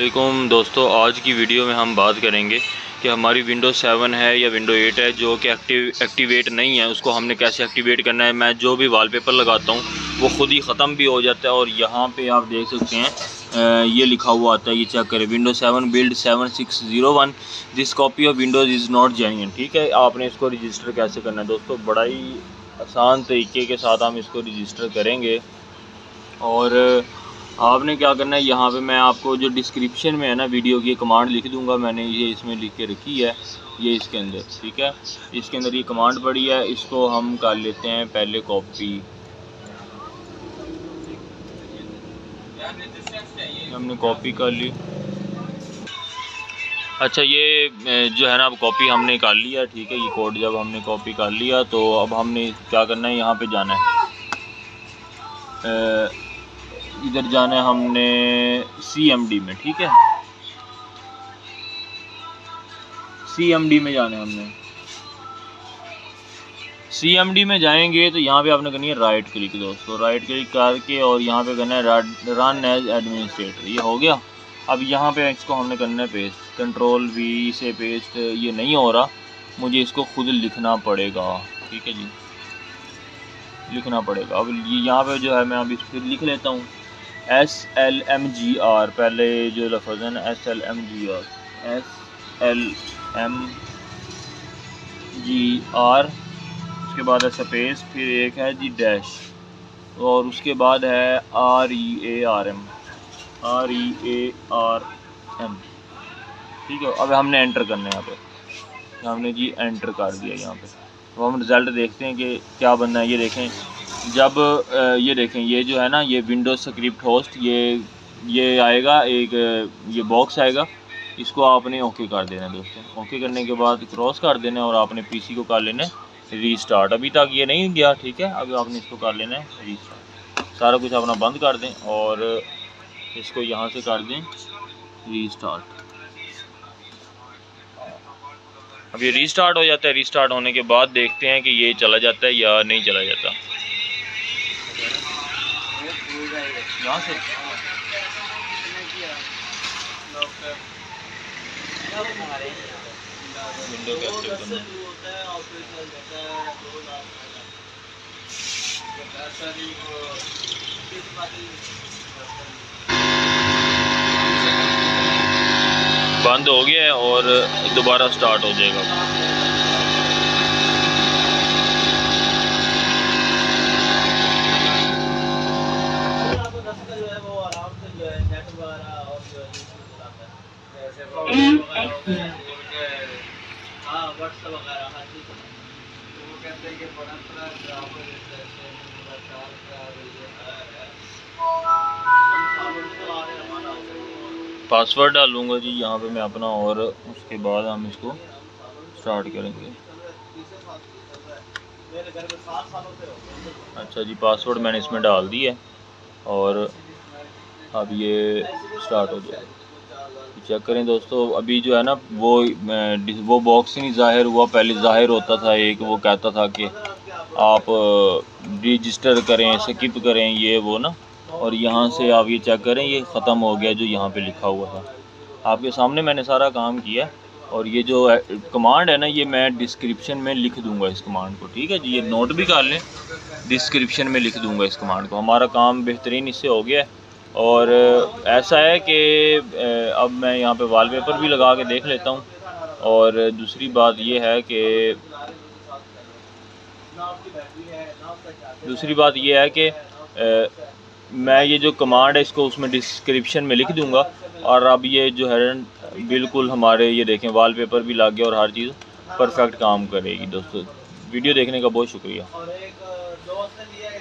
वालेकुम दोस्तों, आज की वीडियो में हम बात करेंगे कि हमारी विंडोज़ 7 है या विंडो 8 है जो कि एक्टिवेट नहीं है, उसको हमने कैसे एक्टिवेट करना है। मैं जो भी वॉलपेपर लगाता हूँ वो ख़ुद ही ख़त्म भी हो जाता है। और यहाँ पे आप देख सकते हैं ये लिखा हुआ आता है, ये चेक करें, Windows 7 build 7601 this copy of Windows is not genuine. ठीक है, आपने इसको रजिस्टर कैसे करना है दोस्तों, बड़ा ही आसान तरीके के साथ हम इसको रजिस्टर करेंगे। और आपने क्या करना है, यहाँ पे मैं आपको जो डिस्क्रिप्शन में है ना वीडियो की कमांड लिख दूंगा, मैंने ये इसमें लिख के रखी है, ये इसके अंदर, ठीक है, इसके अंदर ये कमांड पड़ी है। इसको हम कर लेते हैं पहले कॉपी, हमने कॉपी कर ली। अच्छा, ये जो है ना, अब कॉपी हमने कर लिया, ठीक है। ये कोड जब हमने कॉपी कर लिया तो अब हमने क्या करना है, यहाँ पे जाना है, इधर जाना है हमने CMD में, ठीक है, CMD में जाना है हमने। CMD में जाएंगे तो यहाँ पे आपने करनी है राइट क्लिक दोस्तों, राइट क्लिक करके और यहाँ पे करना है रन एज एडमिनिस्ट्रेटर। ये हो गया। अब यहाँ पे इसको हमने करना है पेस्ट, कंट्रोल V से पेस्ट। ये नहीं हो रहा, मुझे इसको खुद लिखना पड़ेगा, ठीक है जी, लिखना पड़ेगा। अब ये यहाँ पे जो है मैं अभी फिर लिख लेता हूँ SLMGR, पहले जो लफ्ज़ है ना SLMGR, उसके बाद है स्पेस, फिर एक है जी डैश, और उसके बाद है REARM, ठीक है। अब हमने एंटर करना है, यहाँ पे हमने जी एंटर कर दिया। यहाँ पे तो हम रिज़ल्ट देखते हैं कि क्या बनना है। ये देखें, जब ये देखें, ये जो है ना, ये विंडोज़ स्क्रिप्ट होस्ट, ये आएगा, एक ये बॉक्स आएगा, इसको आपने ओके कर देना है दोस्तों। ओके करने के बाद क्रॉस कर देना है और आपने PC को कर लेना है रीस्टार्ट। अभी तक ये नहीं गया, ठीक है, अभी आपने इसको कर लेना है रीस्टार्ट। सारा कुछ अपना बंद कर दें और इसको यहाँ से कर दें रीस्टार्ट। अब ये रीस्टार्ट हो जाता है। रीस्टार्ट होने के बाद देखते हैं कि ये चला जाता है या नहीं चला जाता। यहाँ से विंडो कैसे करना है, बंद हो गया है और दोबारा स्टार्ट हो जाएगा। पासवर्ड डालूंगा जी यहाँ पे मैं अपना, और उसके बाद हम इसको स्टार्ट करेंगे। अच्छा जी, पासवर्ड मैंने इसमें डाल दिया है और अब ये स्टार्ट हो जाएगा। चेक करें दोस्तों, अभी जो है ना वो बॉक्स ही नहीं ज़ाहिर हुआ। पहले ज़ाहिर होता था एक, वो कहता था कि आप रजिस्टर करें, स्किप करें, ये वो ना, और यहाँ से आप ये चेक करें, ये ख़त्म हो गया जो यहाँ पे लिखा हुआ था। आपके सामने मैंने सारा काम किया। और ये जो कमांड है ना, ये मैं डिस्क्रिप्शन में लिख दूंगा इस कमांड को, ठीक है जी, ये नोट भी कर लें, डिस्क्रिप्शन में लिख दूंगा इस कमांड को। हमारा काम बेहतरीन इससे हो गया है। और ऐसा है कि अब मैं यहाँ पे वॉलपेपर भी लगा के देख लेता हूँ। और दूसरी बात ये है कि मैं ये जो कमांड है इसको उसमें डिस्क्रिप्शन में लिख दूंगा। और अब ये जो है बिल्कुल हमारे, ये देखें, वॉलपेपर भी लग गया और हर चीज़ परफेक्ट काम करेगी दोस्तों। वीडियो देखने का बहुत शुक्रिया।